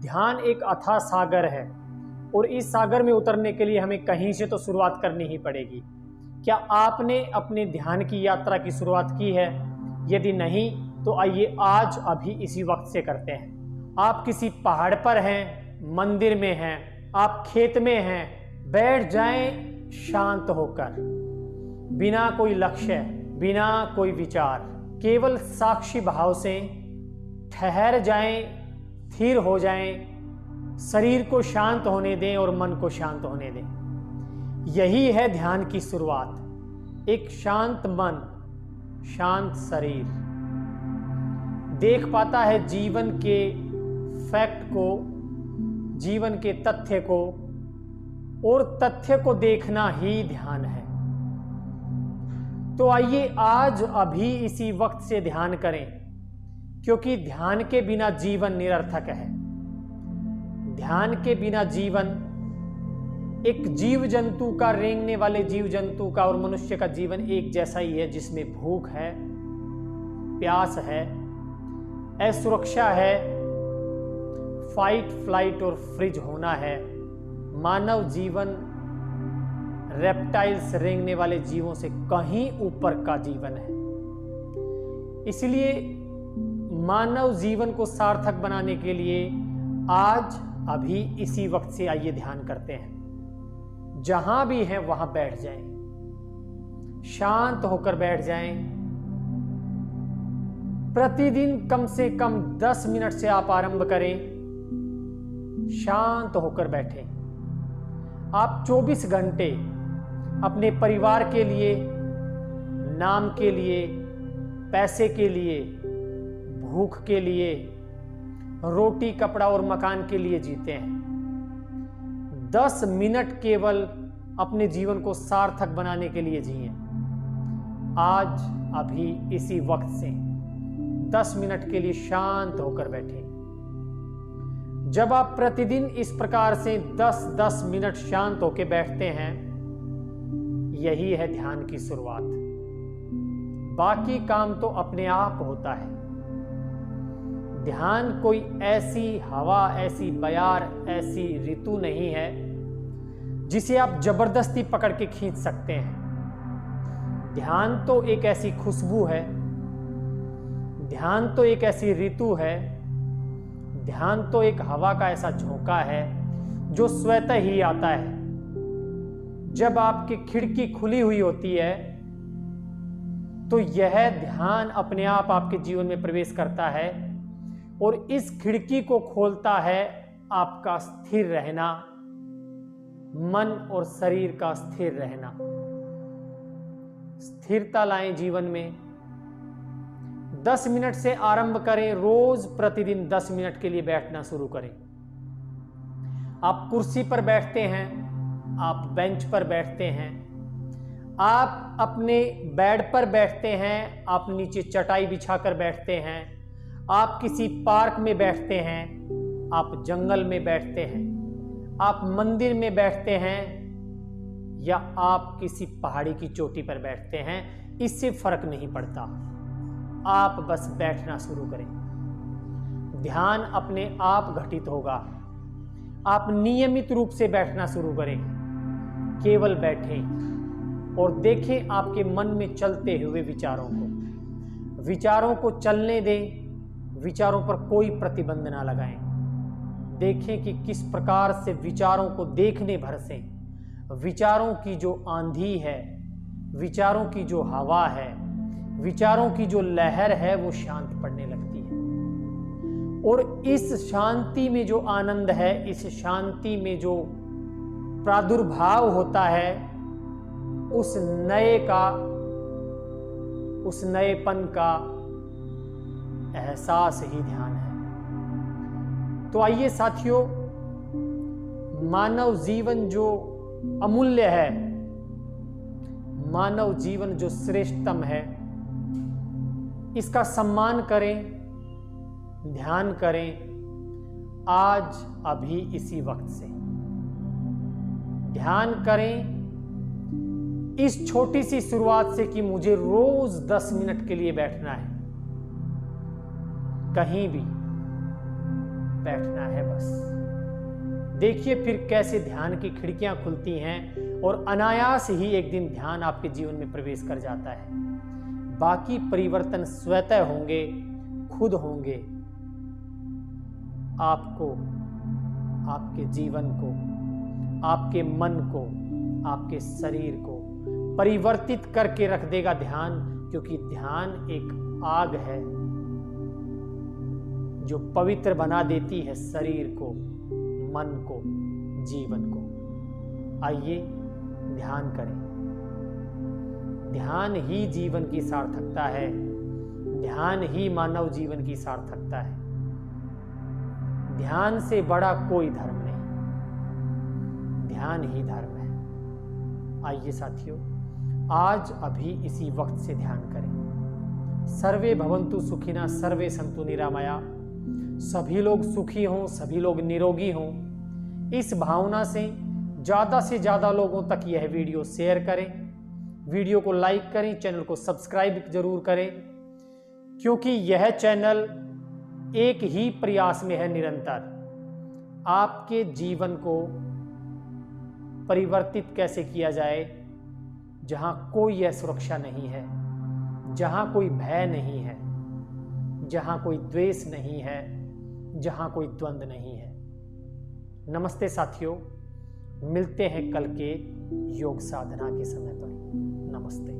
ध्यान एक अथाह सागर है और इस सागर में उतरने के लिए हमें कहीं से तो शुरुआत करनी ही पड़ेगी। क्या आपने अपने ध्यान की यात्रा की शुरुआत की है? यदि नहीं तो आइए आज अभी इसी वक्त से करते हैं। आप किसी पहाड़ पर हैं, मंदिर में हैं, आप खेत में हैं, बैठ जाएं शांत होकर, बिना कोई लक्ष्य, बिना कोई विचार, केवल साक्षी भाव से ठहर जाएं, स्थिर हो जाएं, शरीर को शांत होने दें और मन को शांत होने दें। यही है ध्यान की शुरुआत। एक शांत मन, शांत शरीर देख पाता है जीवन के फैक्ट को, जीवन के तथ्य को, और तथ्य को देखना ही ध्यान है। तो आइए आज अभी इसी वक्त से ध्यान करें, क्योंकि ध्यान के बिना जीवन निरर्थक है। ध्यान के बिना जीवन एक जीव जंतु का, रेंगने वाले जीव जंतु का और मनुष्य का जीवन एक जैसा ही है, जिसमें भूख है, प्यास है, असुरक्षा है, फाइट फ्लाइट और फ्रीज होना है। मानव जीवन रेप्टाइल्स, रेंगने वाले जीवों से कहीं ऊपर का जीवन है। इसलिए मानव जीवन को सार्थक बनाने के लिए आज अभी इसी वक्त से आइए ध्यान करते हैं। जहां भी हैं वहां बैठ जाएं, शांत होकर बैठ जाएं। प्रतिदिन कम से कम 10 मिनट से आप आरंभ करें, शांत होकर बैठें। आप 24 घंटे अपने परिवार के लिए, नाम के लिए, पैसे के लिए, भूख के लिए, रोटी कपड़ा और मकान के लिए जीते हैं। 10 मिनट केवल अपने जीवन को सार्थक बनाने के लिए जिए। आज अभी इसी वक्त से 10 मिनट के लिए शांत होकर बैठे। जब आप प्रतिदिन इस प्रकार से 10-10 मिनट शांत होकर बैठते हैं, यही है ध्यान की शुरुआत। बाकी काम तो अपने आप होता है। ध्यान कोई ऐसी हवा, ऐसी बयार, ऐसी ऋतु नहीं है जिसे आप जबरदस्ती पकड़ के खींच सकते हैं। ध्यान तो एक ऐसी खुशबू है, ध्यान तो एक ऐसी ऋतु है, ध्यान तो एक हवा का ऐसा झोंका है जो स्वतः ही आता है। जब आपकी खिड़की खुली हुई होती है तो यह ध्यान अपने आप आपके जीवन में प्रवेश करता है और इस खिड़की को खोलता है आपका स्थिर रहना, मन और शरीर का स्थिर रहना। स्थिरता लाएं जीवन में। 10 मिनट से आरंभ करें। रोज प्रतिदिन 10 मिनट के लिए बैठना शुरू करें। आप कुर्सी पर बैठते हैं, आप बेंच पर बैठते हैं, आप अपने बेड पर बैठते हैं, आप नीचे चटाई बिछाकर बैठते हैं, आप किसी पार्क में बैठते हैं, आप जंगल में बैठते हैं, आप मंदिर में बैठते हैं, या आप किसी पहाड़ी की चोटी पर बैठते हैं, इससे फर्क नहीं पड़ता। आप बस बैठना शुरू करें। ध्यान अपने आप घटित होगा। आप नियमित रूप से बैठना शुरू करें। केवल बैठें और देखें आपके मन में चलते हुए विचारों को। विचारों को चलने दें, विचारों पर कोई प्रतिबंध ना लगाएं। देखें कि किस प्रकार से विचारों को देखने भर से विचारों की जो आंधी है, विचारों की जो हवा है, विचारों की जो लहर है, वो शांत पड़ने लगती है। और इस शांति में जो आनंद है, इस शांति में जो प्रादुर्भाव होता है, उस नएपन का एहसास ही ध्यान है। तो आइए साथियों, मानव जीवन जो अमूल्य है, मानव जीवन जो श्रेष्ठतम है, इसका सम्मान करें, ध्यान करें आज अभी इसी वक्त से। ध्यान करें इस छोटी सी शुरुआत से कि मुझे रोज 10 मिनट के लिए बैठना है। कहीं भी बैठना है बस। देखिए फिर कैसे ध्यान की खिड़कियां खुलती हैं और अनायास ही एक दिन ध्यान आपके जीवन में प्रवेश कर जाता है। बाकी परिवर्तन स्वतः होंगे, खुद होंगे। आपको, आपके जीवन को, आपके मन को, आपके शरीर को परिवर्तित करके रख देगा ध्यान, क्योंकि ध्यान एक आग है जो पवित्र बना देती है शरीर को, मन को, जीवन को। आइए ध्यान करें। ध्यान ही जीवन की सार्थकता है, ध्यान ही मानव जीवन की सार्थकता है। ध्यान से बड़ा कोई धर्म नहीं, ध्यान ही धर्म है। आइए साथियों, आज अभी इसी वक्त से ध्यान करें। सर्वे भवन्तु सुखिनः, सर्वे सन्तु निरामया। सभी लोग सुखी हों, सभी लोग निरोगी हों। इस भावना से ज़्यादा लोगों तक यह वीडियो शेयर करें, वीडियो को लाइक करें, चैनल को सब्सक्राइब जरूर करें, क्योंकि यह चैनल एक ही प्रयास में है निरंतर, आपके जीवन को परिवर्तित कैसे किया जाए, जहां कोई असुरक्षा नहीं है, जहां कोई भय नहीं है, जहां कोई द्वेष नहीं है, जहां कोई द्वंद्व नहीं है। नमस्ते साथियों, मिलते हैं कल के योग साधना के समय पर। नमस्ते।